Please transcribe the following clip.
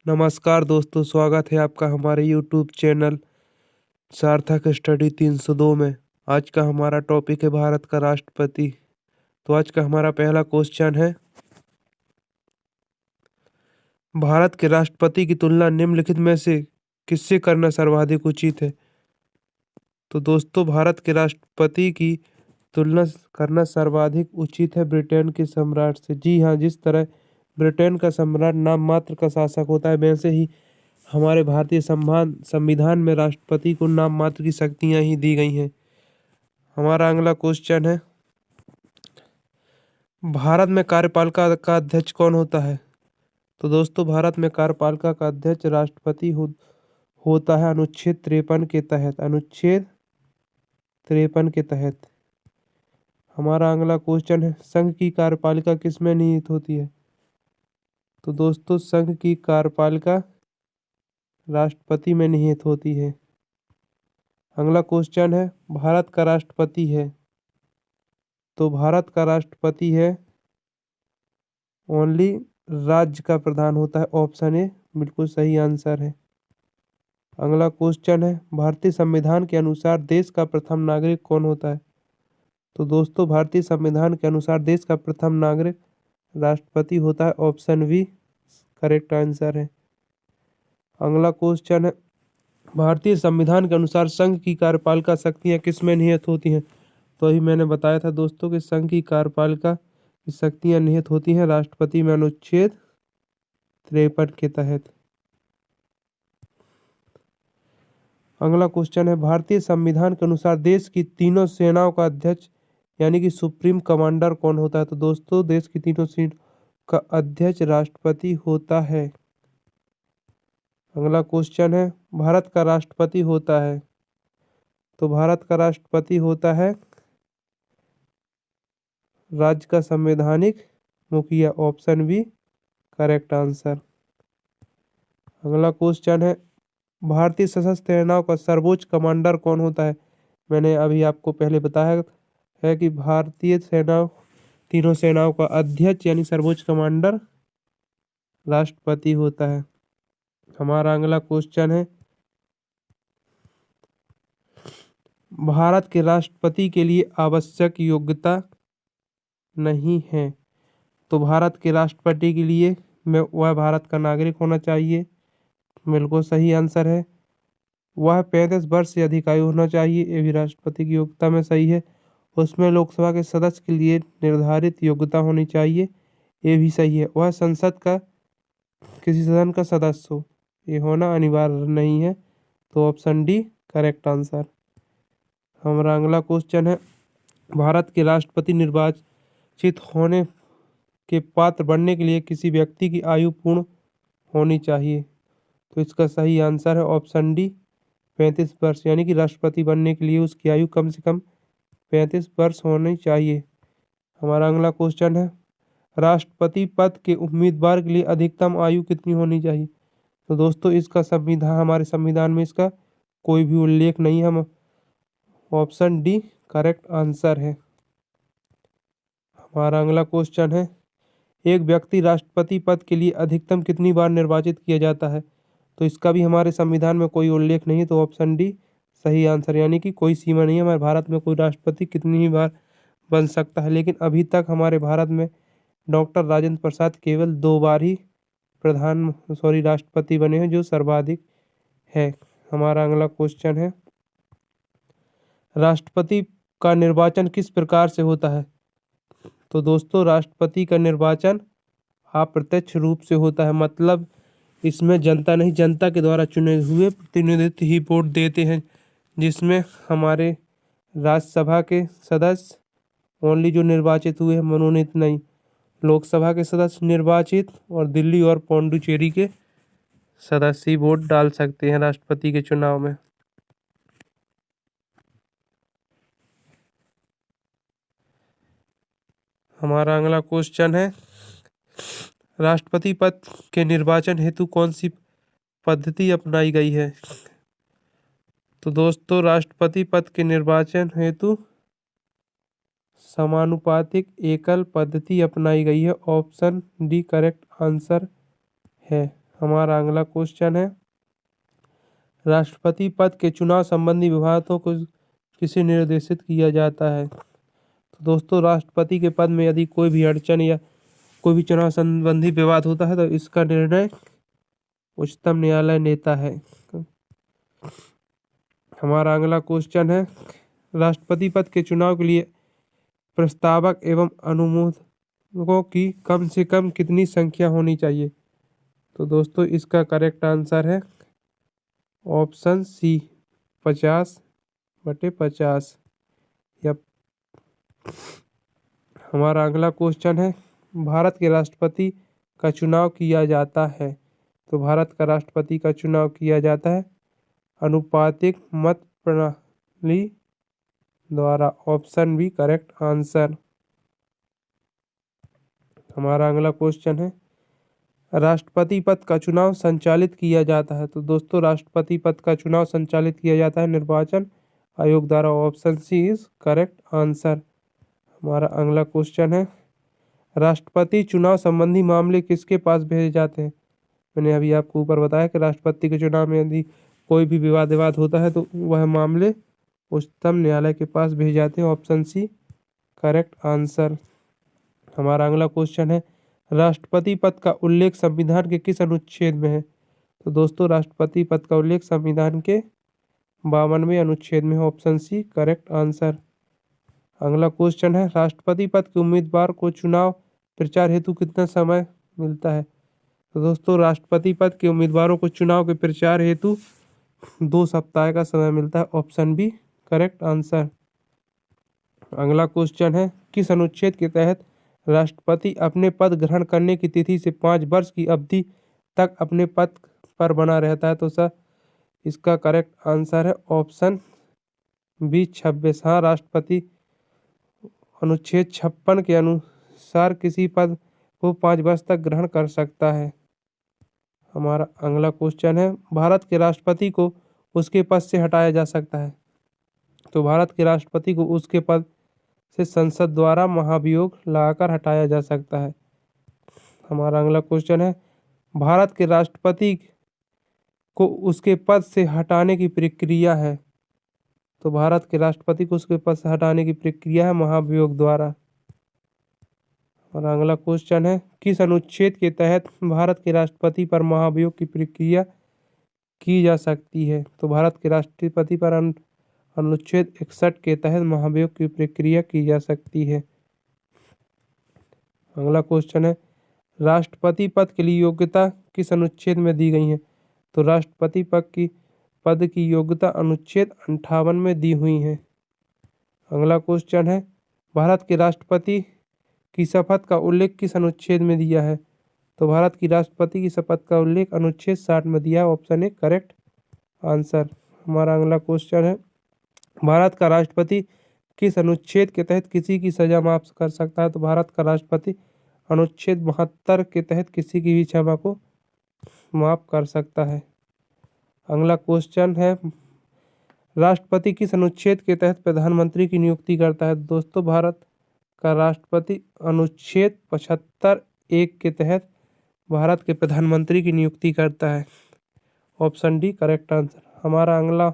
नमस्कार दोस्तों, स्वागत है आपका हमारे यूट्यूब चैनल सार्थक स्टडी 302 में। आज का हमारा टॉपिक है भारत का राष्ट्रपति। तो आज का हमारा पहला क्वेश्चन है, भारत के राष्ट्रपति की तुलना निम्नलिखित में से किससे करना सर्वाधिक उचित है। तो दोस्तों, भारत के राष्ट्रपति की तुलना करना सर्वाधिक उचित है ब्रिटेन के सम्राट से। जी हाँ, जिस तरह ब्रिटेन का सम्राट नाम मात्र का शासक होता है, वैसे ही हमारे भारतीय संविधान में राष्ट्रपति को नाम मात्र की शक्तियां ही दी गई हैं। हमारा अगला क्वेश्चन है, भारत में कार्यपालिका का अध्यक्ष कौन होता है। तो दोस्तों, भारत में कार्यपालिका का अध्यक्ष राष्ट्रपति होता है अनुच्छेद 53 के तहत। हमारा अगला क्वेश्चन है, संघ की कार्यपालिका किसमें निहित होती है। तो दोस्तों, संघ की कार्यपालिका राष्ट्रपति में निहित होती है। अगला क्वेश्चन है, भारत का राष्ट्रपति है। तो भारत का राष्ट्रपति है ओनली राज्य का प्रधान होता है। ऑप्शन ए बिल्कुल सही आंसर है। अगला क्वेश्चन है, भारतीय संविधान के अनुसार देश का प्रथम नागरिक कौन होता है। तो दोस्तों, भारतीय संविधान के अनुसार देश का प्रथम नागरिक राष्ट्रपति होता है। ऑप्शन बी करेक्ट आंसर है। अगला क्वेश्चन है, भारतीय संविधान के अनुसार संघ की कार्यपालिका शक्तियां किसमें निहित होती हैं। तो अभी मैंने बताया था दोस्तों कि संघ की कार्यपालिका की शक्तियां निहित होती हैं राष्ट्रपति में अनुच्छेद 53 के तहत। अगला क्वेश्चन है, भारतीय संविधान के अनुसार देश की तीनों सेनाओं का अध्यक्ष यानी कि सुप्रीम कमांडर कौन होता है। तो दोस्तों, देश की तीनों सेनाओं का अध्यक्ष राष्ट्रपति होता है। अगला क्वेश्चन है, भारत का राष्ट्रपति होता है। तो भारत का राष्ट्रपति होता है राज्य का संवैधानिक मुखिया। Option B correct answer. अगला क्वेश्चन है, भारतीय सशस्त्र सेनाओं का सर्वोच्च कमांडर कौन होता है। मैंने अभी आपको पहले बताया है कि भारतीय सेनाओं तीनों सेनाओं का अध्यक्ष यानी सर्वोच्च कमांडर राष्ट्रपति होता है। हमारा अगला क्वेश्चन है, भारत के राष्ट्रपति के लिए आवश्यक योग्यता नहीं है। तो भारत के राष्ट्रपति के लिए वह भारत का नागरिक होना चाहिए। बिल्कुल सही आंसर है। वह 35 वर्ष से अधिक आयु होना चाहिए, ये भी राष्ट्रपति की योग्यता में सही है। उसमें लोकसभा के सदस्य के लिए निर्धारित योग्यता होनी चाहिए, ये भी सही है। वह संसद का किसी सदन का सदस्य हो, ये होना अनिवार्य नहीं है। तो ऑप्शन डी करेक्ट आंसर। हमारा अगला क्वेश्चन है, भारत के राष्ट्रपति निर्वाचित होने के पात्र बनने के लिए किसी व्यक्ति की आयु पूर्ण होनी चाहिए। तो इसका सही आंसर है ऑप्शन डी 35 वर्ष, यानी कि राष्ट्रपति बनने के लिए उसकी आयु कम से कम 35 वर्ष होनी चाहिए। हमारा अगला क्वेश्चन है, राष्ट्रपति पद के उम्मीदवार के लिए अधिकतम आयु कितनी होनी चाहिए। तो दोस्तों, इसका हमारे संविधान में इसका कोई भी उल्लेख नहीं है। ऑप्शन डी करेक्ट आंसर है। हमारा अगला क्वेश्चन है, एक व्यक्ति राष्ट्रपति पद के लिए अधिकतम कितनी बार निर्वाचित किया जाता है। तो इसका भी हमारे संविधान में कोई उल्लेख नहीं है। तो ऑप्शन डी सही आंसर, यानी कि कोई सीमा नहीं है हमारे भारत में कोई राष्ट्रपति कितनी ही बार बन सकता है। लेकिन अभी तक हमारे भारत में डॉक्टर राजेंद्र प्रसाद केवल 2 बार ही राष्ट्रपति बने हैं, जो सर्वाधिक है। हमारा अगला क्वेश्चन है, राष्ट्रपति का निर्वाचन किस प्रकार से होता है। तो दोस्तों, राष्ट्रपति का निर्वाचन अप्रत्यक्ष रूप से होता है, मतलब इसमें जनता नहीं, जनता के द्वारा चुने हुए प्रतिनिधित्व ही वोट देते हैं, जिसमें हमारे राज्यसभा के सदस्य ओनली जो निर्वाचित हुए हैं, मनोनीत नहीं। लोकसभा के सदस्य निर्वाचित और दिल्ली और पौंडुचेरी के सदस्य ही वोट डाल सकते हैं राष्ट्रपति के चुनाव में। हमारा अगला क्वेश्चन है, राष्ट्रपति पद के निर्वाचन हेतु कौन सी पद्धति अपनाई गई है। तो दोस्तों, राष्ट्रपति पद के निर्वाचन हेतु समानुपातिक एकल पद्धति अपनाई गई है। ऑप्शन डी करेक्ट आंसर है। हमारा अगला क्वेश्चन है, राष्ट्रपति पद के चुनाव संबंधी विवादों को किसे निर्देशित किया जाता है? तो दोस्तों, राष्ट्रपति के पद में यदि कोई भी अड़चन या कोई भी चुनाव संबंधी विवाद होता है तो इसका निर्णय उच्चतम न्यायालय लेता है। हमारा अगला क्वेश्चन है, राष्ट्रपति पद के चुनाव के लिए प्रस्तावक एवं अनुमोदकों की कम से कम कितनी संख्या होनी चाहिए? तो दोस्तों, इसका करेक्ट आंसर है ऑप्शन सी, 50/50। या हमारा अगला क्वेश्चन है, भारत के राष्ट्रपति का चुनाव किया जाता है। तो भारत का राष्ट्रपति का चुनाव किया जाता है अनुपातिक मत प्रणाली द्वारा। Option B correct answer. हमारा अगला क्वेश्चन है, राष्ट्रपति पद का चुनाव संचालित किया जाता है। तो दोस्तों, राष्ट्रपति पद का चुनाव संचालित किया जाता है निर्वाचन आयोग द्वारा। Option C is correct answer. हमारा अगला क्वेश्चन है, राष्ट्रपति चुनाव संबंधी मामले किसके पास भेजे जाते हैं? मैंने अभी आपको ऊपर बताया कि राष्ट्रपति के चुनाव में यदि कोई भी विवाद होता है तो वह मामले उच्चतम न्यायालय के पास भेजे जाते हैं। Option C correct answer. हमारा अगला क्वेश्चन है, राष्ट्रपति पद का उल्लेख संविधान के किस अनुच्छेद में है? तो दोस्तों, राष्ट्रपति पद का उल्लेख संविधान के 52वें अनुच्छेद में है। Option C correct answer. अगला क्वेश्चन है, राष्ट्रपति पद के उम्मीदवार को चुनाव प्रचार हेतु कितना समय मिलता है? तो दोस्तों, राष्ट्रपति पद के उम्मीदवारों को चुनाव के प्रचार हेतु 2 सप्ताह का समय मिलता है। Option B correct answer. अगला क्वेश्चन है, किस अनुच्छेद के तहत राष्ट्रपति अपने पद ग्रहण करने की तिथि से 5 वर्ष की अवधि तक अपने पद पर बना रहता है? तो सर, इसका करेक्ट आंसर है ऑप्शन बी 26। हाँ, राष्ट्रपति अनुच्छेद 56 के अनुसार किसी पद को 5 वर्ष तक ग्रहण कर सकता है। हमारा अगला क्वेश्चन है, भारत के राष्ट्रपति को उसके पद से हटाया जा सकता है? तो भारत के राष्ट्रपति को उसके पद से संसद द्वारा महाभियोग लगाकर हटाया जा सकता है। हमारा अगला क्वेश्चन है, भारत के राष्ट्रपति को उसके पद से हटाने की प्रक्रिया है? तो भारत के राष्ट्रपति को उसके पद से हटाने की प्रक्रिया है महाभियोग द्वारा। और अगला क्वेश्चन है, किस अनुच्छेद के तहत भारत के राष्ट्रपति पर महाभियोग की प्रक्रिया की जा सकती है? तो भारत के राष्ट्रपति पर अनुच्छेद 61 के तहत महाभियोग की प्रक्रिया की जा सकती है। अगला क्वेश्चन है, राष्ट्रपति पद के लिए योग्यता किस अनुच्छेद में दी गई है? तो राष्ट्रपति पद की योग्यता अनुच्छेद 58 में दी हुई है। अगला क्वेश्चन है, भारत के राष्ट्रपति की शपथ का उल्लेख किस अनुच्छेद में दिया है? तो भारत की राष्ट्रपति की शपथ का उल्लेख अनुच्छेद 60 में दिया है। Option A correct answer. हमारा अगला क्वेश्चन है, भारत का राष्ट्रपति किस अनुच्छेद के तहत किसी की सजा माफ कर सकता है? तो भारत का राष्ट्रपति अनुच्छेद 72 के तहत किसी की भी क्षमा को माफ कर सकता है। अगला क्वेश्चन है, राष्ट्रपति किस अनुच्छेद के तहत प्रधानमंत्री की नियुक्ति करता है? दोस्तों, भारत का राष्ट्रपति अनुच्छेद 75(1) के तहत भारत के प्रधानमंत्री की नियुक्ति करता है। Option D correct answer. हमारा अगला